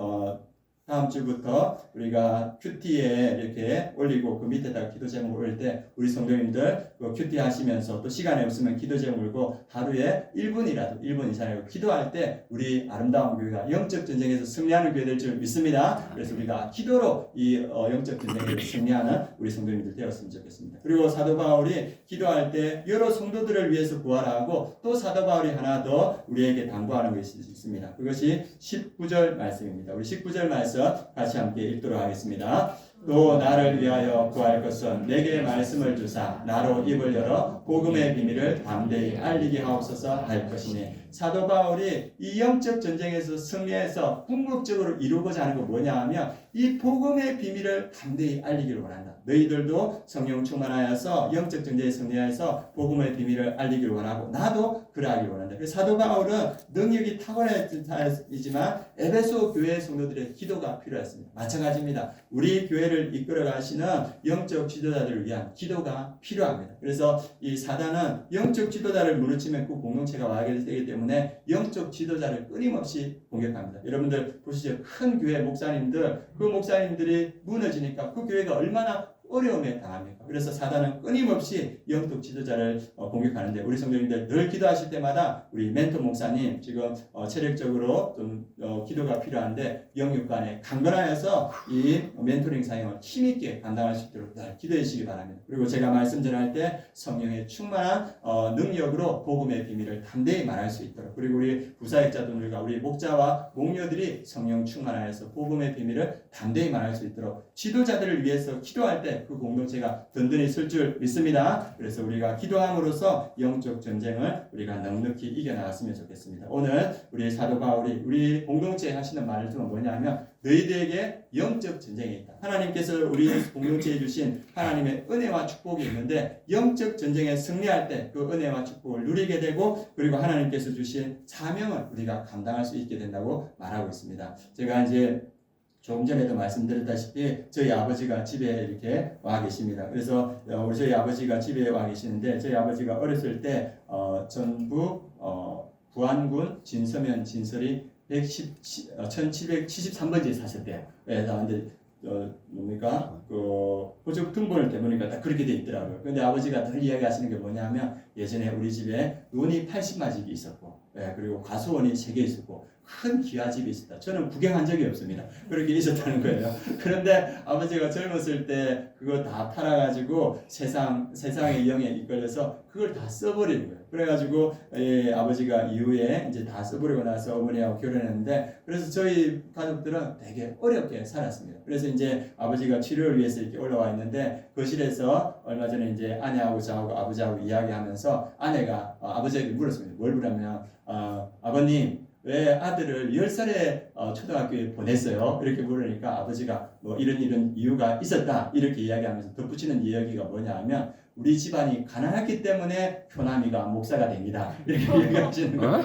다음 주부터 우리가 큐티에 이렇게 올리고 그 밑에다가 기도 제목 올릴 때 우리 성도님들 그 큐티 하시면서 또 시간이 없으면 기도 제목 올리고 하루에 1분이라도 1분 이상이라도 기도할 때 우리 아름다운 교회가 영적 전쟁에서 승리하는 교회 될 줄 믿습니다. 그래서 우리가 기도로 이 영적 전쟁에서 승리하는 우리 성도님들 되었으면 좋겠습니다. 그리고 사도 바울이 기도할 때 여러 성도들을 위해서 구하라 하고 또 사도 바울이 하나 더 우리에게 당부하는 것이 있습니다. 그것이 19절 말씀입니다. 우리 19절 말씀 이어서 같이 함께 읽도록 하겠습니다. 또 나를 위하여 구할 것은 내게 말씀을 주사 나로 입을 열어 복음의 비밀을 담대히 알리게 하옵소서 할 것이니, 사도 바울이 이 영적 전쟁에서 승리해서 궁극적으로 이루고자 하는 건 뭐냐 하면 이 복음의 비밀을 담대히 알리기를 원한다. 너희들도 성령 충만하여서 영적 전쟁에 승리하여서 복음의 비밀을 알리기를 원하고 나도 그러하기를 원한다. 그래서 사도 바울은 능력이 탁월했지만 에베소 교회 성도들의 기도가 필요했습니다. 마찬가지입니다. 우리 교회를 이끌어 가시는 영적 지도자들을 위한 기도가 필요합니다. 그래서 이 사단은 영적 지도자를 무너뜨리면 그 공동체가 와게 되기 때문에 영적 지도자를 끊임없이 공격합니다. 여러분들 보시죠. 큰 교회 목사님들, 그 목사님들이 무너지니까 그 교회가 얼마나 어려움에 당합니까? 그래서 사단은 끊임없이 영적 지도자를 공격하는데, 우리 성도님들 늘 기도하실 때마다 우리 멘토 목사님 지금 체력적으로 좀 기도가 필요한데 영육간에 강건하여서 이 멘토링 사역을 힘있게 감당할 수 있도록 기도해 주시기 바랍니다. 그리고 제가 말씀 전할 때 성령의 충만한 능력으로 복음의 비밀을 담대히 말할 수 있도록, 그리고 우리 부사역자분들과 우리 목자와 목녀들이 성령 충만하여서 복음의 비밀을 담대히 말할 수 있도록 지도자들을 위해서 기도할 때 그 공동체가 든든히 설 줄 믿습니다. 그래서 우리가 기도함으로써 영적 전쟁을 우리가 넉넉히 이겨나갔으면 좋겠습니다. 오늘 우리 사도 바울이 우리 공동체에 하시는 말을 좀 뭐냐면, 너희들에게 영적 전쟁이 있다. 하나님께서 우리 공동체에 주신 하나님의 은혜와 축복이 있는데 영적 전쟁에 승리할 때 그 은혜와 축복을 누리게 되고, 그리고 하나님께서 주신 사명을 우리가 감당할 수 있게 된다고 말하고 있습니다. 제가 이제 조금 전에도 말씀드렸다시피 저희 아버지가 집에 이렇게 와 계십니다. 그래서 우리 저희 아버지가 집에 와 계시는데, 저희 아버지가 어렸을 때 전북 부안군 진서면 진설이 1773번지에 사셨대요. 근데 뭡니까? 호적 등본을 대보니까 딱 그렇게 돼 있더라고요. 근데 아버지가 늘 이야기하시는 게 뭐냐면, 예전에 우리 집에 논이 80마직이 있었고, 그리고 과수원이 3개 있었고, 큰 기와집이 있었다. 저는 구경한 적이 없습니다. 그렇게 있었다는 거예요. 그런데 아버지가 젊었을 때 그거 다 팔아가지고 세상의 영에 이끌려서 그걸 다 써버리는 거예요. 그래가지고 아버지가 이후에 이제 다 써버리고 나서 어머니하고 결혼했는데, 그래서 저희 가족들은 되게 어렵게 살았습니다. 그래서 이제 아버지가 치료를 위해서 이렇게 올라와 있는데, 거실에서 얼마 전에 이제 아내하고 저하고 아버지하고 이야기하면서 아내가 아버지에게 물었습니다. 뭘 물었냐면, 아버님 왜 아들을 10살에 초등학교에 보냈어요? 이렇게 물으니까 아버지가 뭐 이런 이유가 있었다 이렇게 이야기하면서 덧붙이는 이야기가 뭐냐 하면, 우리 집안이 가난했기 때문에 효남이가 목사가 됩니다. 이렇게 얘기하시는 거예요.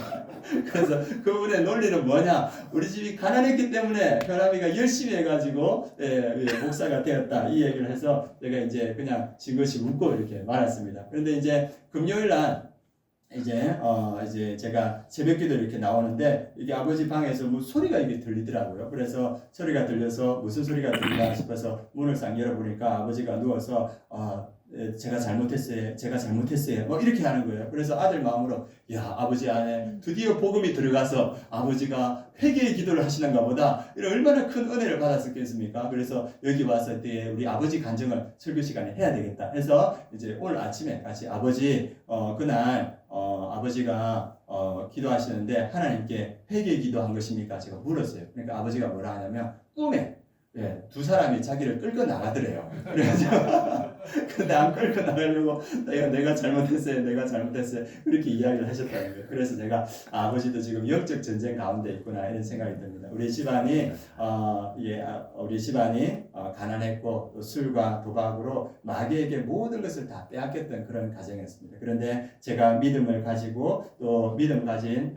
그래서 그분의 논리는 뭐냐, 우리 집이 가난했기 때문에 효남이가 열심히 해가지고 목사가 되었다, 이 얘기를 해서 제가 이제 그냥 징긋이 웃고 이렇게 말았습니다. 그런데 이제 금요일날 이제 제가 새벽기도 이렇게 나오는데, 이게 아버지 방에서 뭐 소리가 이게 들리더라고요. 그래서 소리가 들려서 무슨 소리가 들리나 싶어서 문을 싹 열어보니까 아버지가 누워서 제가 잘못했어요 뭐 이렇게 하는 거예요. 그래서 아들 마음으로, 야, 아버지 안에 드디어 복음이 들어가서 아버지가 회개의 기도를 하시는가 보다, 이런 얼마나 큰 은혜를 받았었겠습니까? 그래서 여기 왔을 때 우리 아버지 간증을 설교 시간에 해야 되겠다 해서 이제 오늘 아침에 같이 아버지 그날 아버지가 기도하시는데 하나님께 회개 기도한 것입니까? 제가 물었어요. 그러니까 아버지가 뭐라 하냐면, 꿈에 두 사람이 자기를 끌고 나가더래요. 그래가지고 근데 안 끌고 나가려고 내가 잘못했어요 그렇게 이야기를 하셨다는 거예요. 그래서 제가 아버지도 지금 영적 전쟁 가운데 있구나 이런 생각이 듭니다. 우리 집안이 가난했고 또 술과 도박으로 마귀에게 모든 것을 다 빼앗겼던 그런 가정이었습니다. 그런데 제가 믿음을 가지고 또 믿음 가진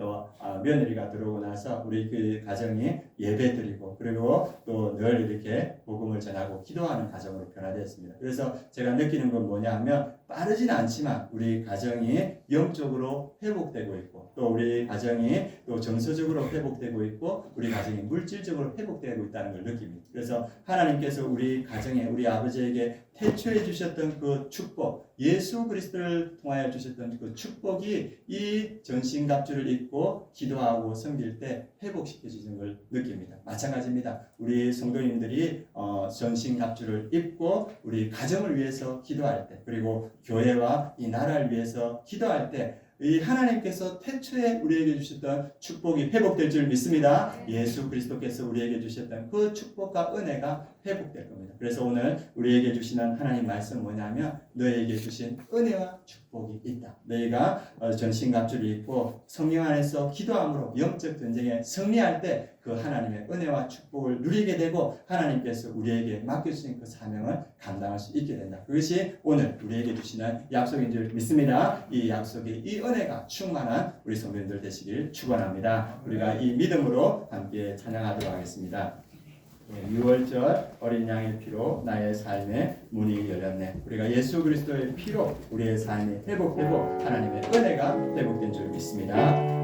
며느리가 들어오고 나서 우리 그 가정이 예배드리고, 그리고 또 늘 이렇게 복음을 전하고 기도하는 가정으로 변화되었습니다. 그래서 제가 느끼는 건 뭐냐 하면, 빠르진 않지만 우리 가정이 영적으로 회복되고 있고, 또 우리 가정이 또 정서적으로 회복되고 있고, 우리 가정이 물질적으로 회복되고 있다는 걸 느낍니다. 그래서 하나님께서 우리 가정에, 우리 아버지에게 태초에 주셨던 그 축복, 예수 그리스도를 통하여 주셨던 그 축복이 이 전신갑주를 입고 기도하고 섬길 때 회복시켜 주는 걸 느낍니다. 마찬가지입니다. 우리 성도님들이 전신갑주를 입고 우리 가정을 위해서 기도할 때, 그리고 교회와 이 나라를 위해서 기도할 때 이 하나님께서 태초에 우리에게 주셨던 축복이 회복될 줄 믿습니다. 예수 그리스도께서 우리에게 주셨던 그 축복과 은혜가 회복될 겁니다. 그래서 오늘 우리에게 주시는 하나님 말씀 뭐냐면 너희에게 주신 은혜와 축복이 있다. 너희가 전신갑주를 입고 성령 안에서 기도함으로 영적 전쟁에 승리할 때 그 하나님의 은혜와 축복을 누리게 되고 하나님께서 우리에게 맡겨주신 그 사명을 감당할 수 있게 된다. 그것이 오늘 우리에게 주시는 약속인 줄 믿습니다. 이 약속이 이 은혜가 충만한 우리 성도님들 되시길 축원합니다. 우리가 이 믿음으로 함께 찬양하도록 하겠습니다. 6월절 어린 양의 피로 나의 삶의 문이 열렸네. 우리가 예수 그리스도의 피로 우리의 삶이 회복되고 하나님의 은혜가 회복된 줄 믿습니다.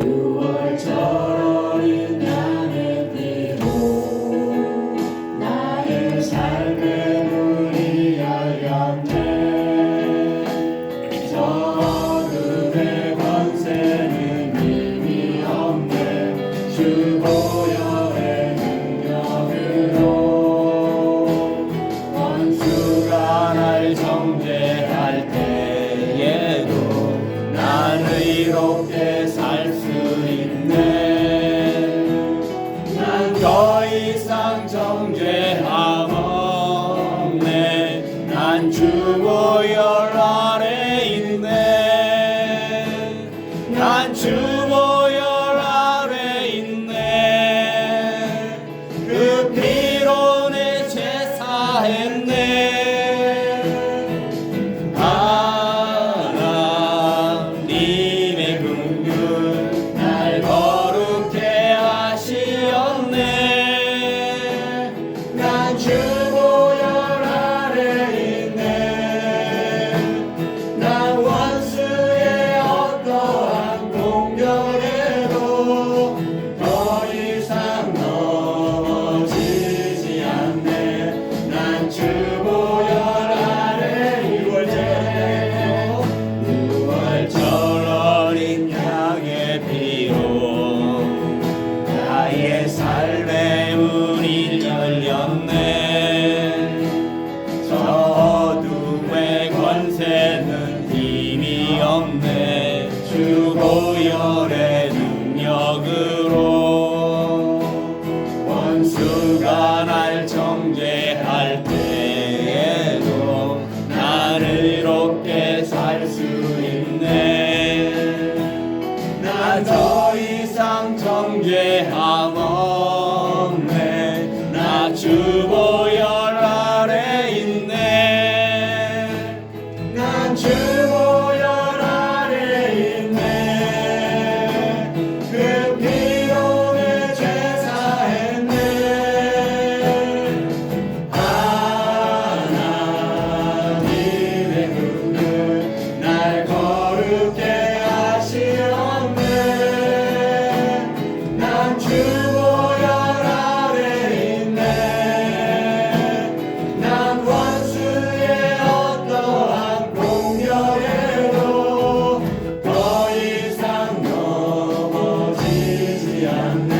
6월절 어린 양의 피로 나의 삶의 문이 열렸네. 주 보혈의 능력으로 원수가 날 정죄할 때에도 난 의롭게 살 수 있네. 난 더 이상 정죄함 없네. 난 주 보혈 아래 있네. 난 주 보혈 삶의 문이 열렸네. 저 어둠의 권세는 힘이 없네. 주 보혈의 능력으로 원수가 날 정죄할 때에도 난 의롭게 살 수 있네. 난 더 이상 정죄함 없네. 나 주 보혈 아래 있네. 난 주 보혈 아래 있네. 그 피로 내 죄 사했네. 하나님의 눈은 날 거룩해 하시었네. 난 주 보혈 아래 있네. 난 원수의 어떠한 공격에도 더 이상 넘어지지 않네.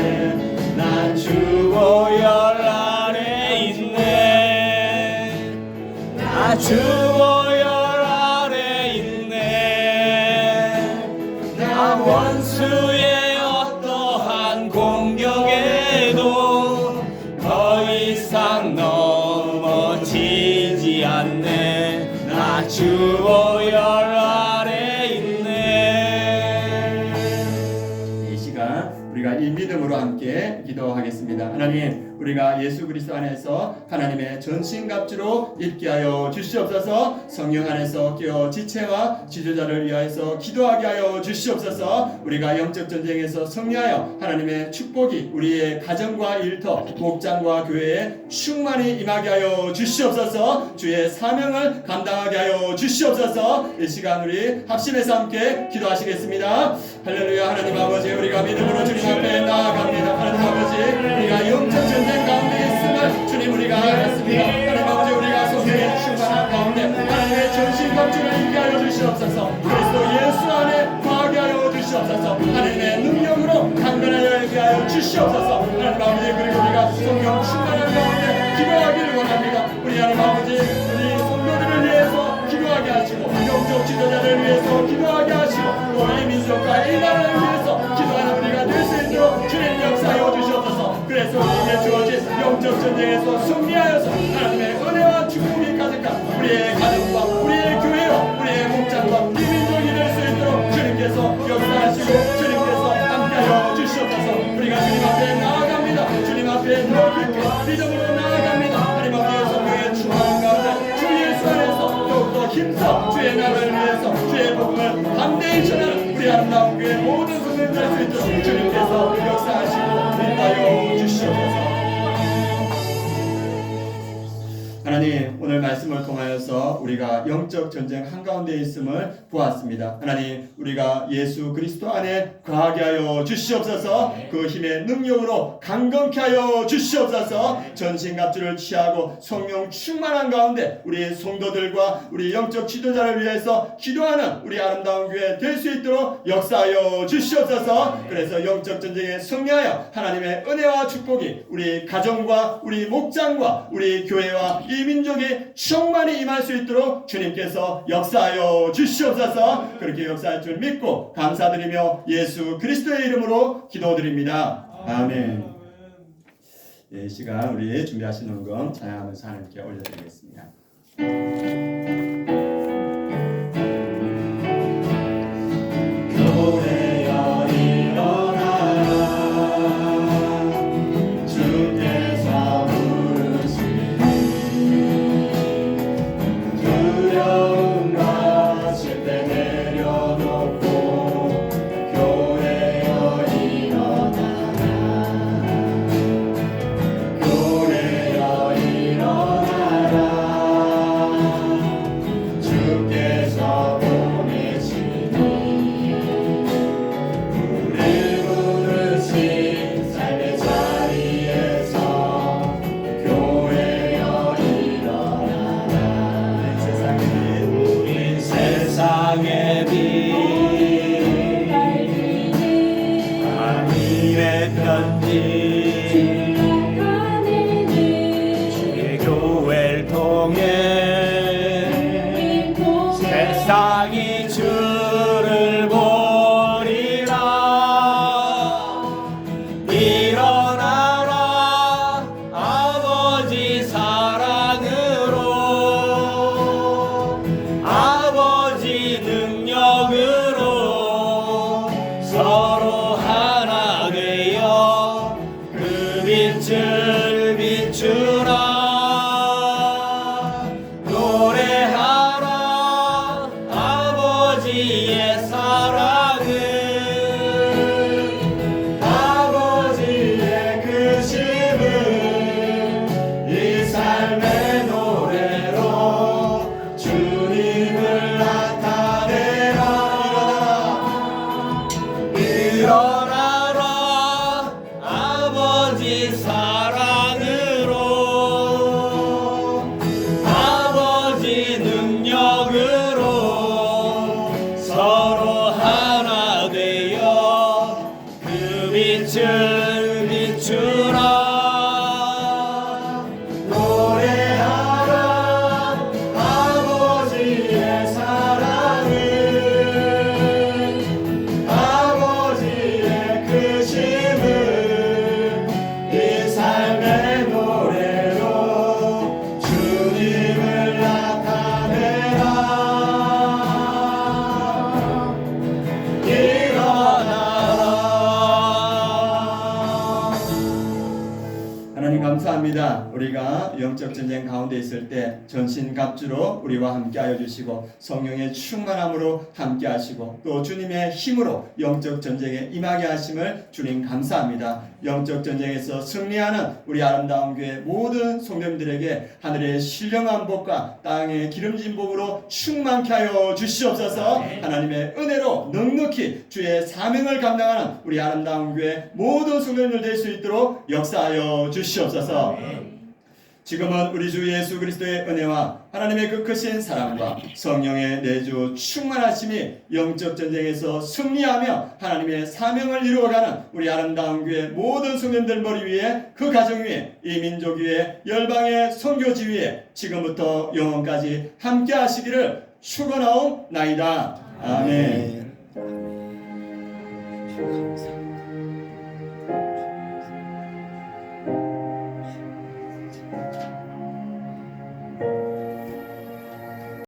난 주 보혈 아래 있네. 나 주 보혈 아래 있네. 난 원수의 어떠한 공격에도 더 이상 넘어지지 않네. 나 주 보혈 아래 있네. 이 시간 우리가 이 믿음으로 함께 기도하겠습니다. 하나님, 우리가 예수 그리스도 안에서 하나님의 전신갑주로 입게 하여 주시옵소서. 성령 안에서 깨어 지체와 지도자를 위하여서 기도하게 하여 주시옵소서. 우리가 영적 전쟁에서 승리하여 하나님의 축복이 우리의 가정과 일터, 목장과 교회에 충만히 임하게 하여 주시옵소서. 주의 사명을 감당하게 하여 주시옵소서. 이 시간 우리 합심해서 함께 기도하시겠습니다. 할렐루야. 하나님 아버지, 우리가 믿음으로 주님 앞에 나아갑니다. 하나님 아버지, 우리가 영적 전쟁 가운데 있음을 주님 우리가 알았습니다. 하나님 아버지, 우리가 성령의 충만한 가운데 하나님의 전신갑주를 입게 하여 주시옵소서. 그리스도 예수 안에 거하게 하여 주시옵소서. 하나님의 능력으로 강건하여 하게 하여 주시옵소서. 하나님 아버지, 그리고 우리가 성령 충만한 가운데 기도하기를 원합니다. 우리 하나님 아버지 우리 성도들을 위해서 기도하게 하시고 영적 지도자를 위해서 기도하게 하시고 또 이 민족과 이 나라를 위해서 기도하는 우리가 될 수 있도록 주님 역사하여 주시옵소서. 그래서 우리에게 주어진 영적 전쟁에서 승리하여서 하나님의 은혜와 축복이 가득한 우리의 가정과 우리의 교회와 우리의 목장과 이 민족이 될 수 있도록 주님께서 역사하시고 주님께서 함께하여 주시옵소서. 우리가 주님 앞에 나아갑니다. 주님 앞에 더 깊게 믿음으로 나아갑니다. 하나님 아버지의 성령의 충만한 가운데 주 예수 안에서 더욱더 힘써 주의 나라를 위해서 주의 복음을 담대히 전하는 우리 아름다운 교회 모든 성도들 될 수 있도록 주님께서 역사하시고 인도하여 주시옵소서. 하나님 오늘 말씀을 통하여서 우리가 영적 전쟁 한가운데 있음을 보았습니다. 하나님 우리가 예수 그리스도 안에 거하게 하여 주시옵소서. 그 힘의 능력으로 강건케 하여 주시옵소서. 전신갑주를 취하고 성령 충만한 가운데 우리 성도들과 우리 영적 지도자를 위해서 기도하는 우리 아름다운 교회 될 수 있도록 역사하여 주시옵소서. 그래서 영적 전쟁에 승리하여 하나님의 은혜와 축복이 우리 가정과 우리 목장과 우리 교회와 이 민족이 충만히 임할 수 있도록 주님께서 역사하여 주시옵소서. 그렇게 역사할 줄 믿고 감사드리며 예수 그리스도의 이름으로 기도드립니다. 아멘. 이 시간 우리 준비하신 헌금 찬양하면서 하나님께 올려드리겠습니다. 교회여 일어나라 주께서 두려움과 실패 내려놓고 교회여 일어나라 교회여 일어나라 주께서 보내시니 우리 부르신 삶의 자리에서 교회여 일어나라 세상의 빛 하나님의 편지 주의 교회를 통해 세상이 주를 보리라. 일어나라 아버지 사랑으로 아버지 능력으로 서로 하나 되어 그 빛을 비추라. 노래하라 아버지의 사랑을 아버지의 크심을 이 삶의 노래로 주님을 나타내라. 일어나라 아버지 사랑으로 아버지 능력으로 서로 하나 되어 그 빛을 비추라. 노래하라 아버지의 사랑을 아버지의 크심을 이 삶의 노래로 주님을 나타내라. 일어나라. 하나님 감사합니다. 우리가 영적 전쟁 가운데 있을 때 전신갑주로 우리와 함께하여 주시고 성령의 충만함으로 함께하시고 또 주님의 힘으로 영적 전쟁에 임하게 하심을 주님 감사합니다. 영적 전쟁에서 승리하는 우리 아름다운 교회 모든 성도님들에게 하늘의 신령한 복과 땅의 기름진 복으로 충만케 하여 주시옵소서. 하나님의 은혜로 넉넉히 주의 사명을 감당하는 우리 아름다운 교회 모든 성도님들 될 수 있도록 역사하여 주시옵소서. 지금은 우리 주 예수 그리스도의 은혜와 하나님의 그 크신 사랑과 성령의 내주 충만하심이 영적 전쟁에서 승리하며 하나님의 사명을 이루어가는 우리 아름다운 교회 모든 성도님들 머리 위에, 그 가정 위에, 이 민족 위에, 열방의 선교지 위에 지금부터 영원까지 함께 하시기를 축원하옵나이다. 아멘. 감사합니다.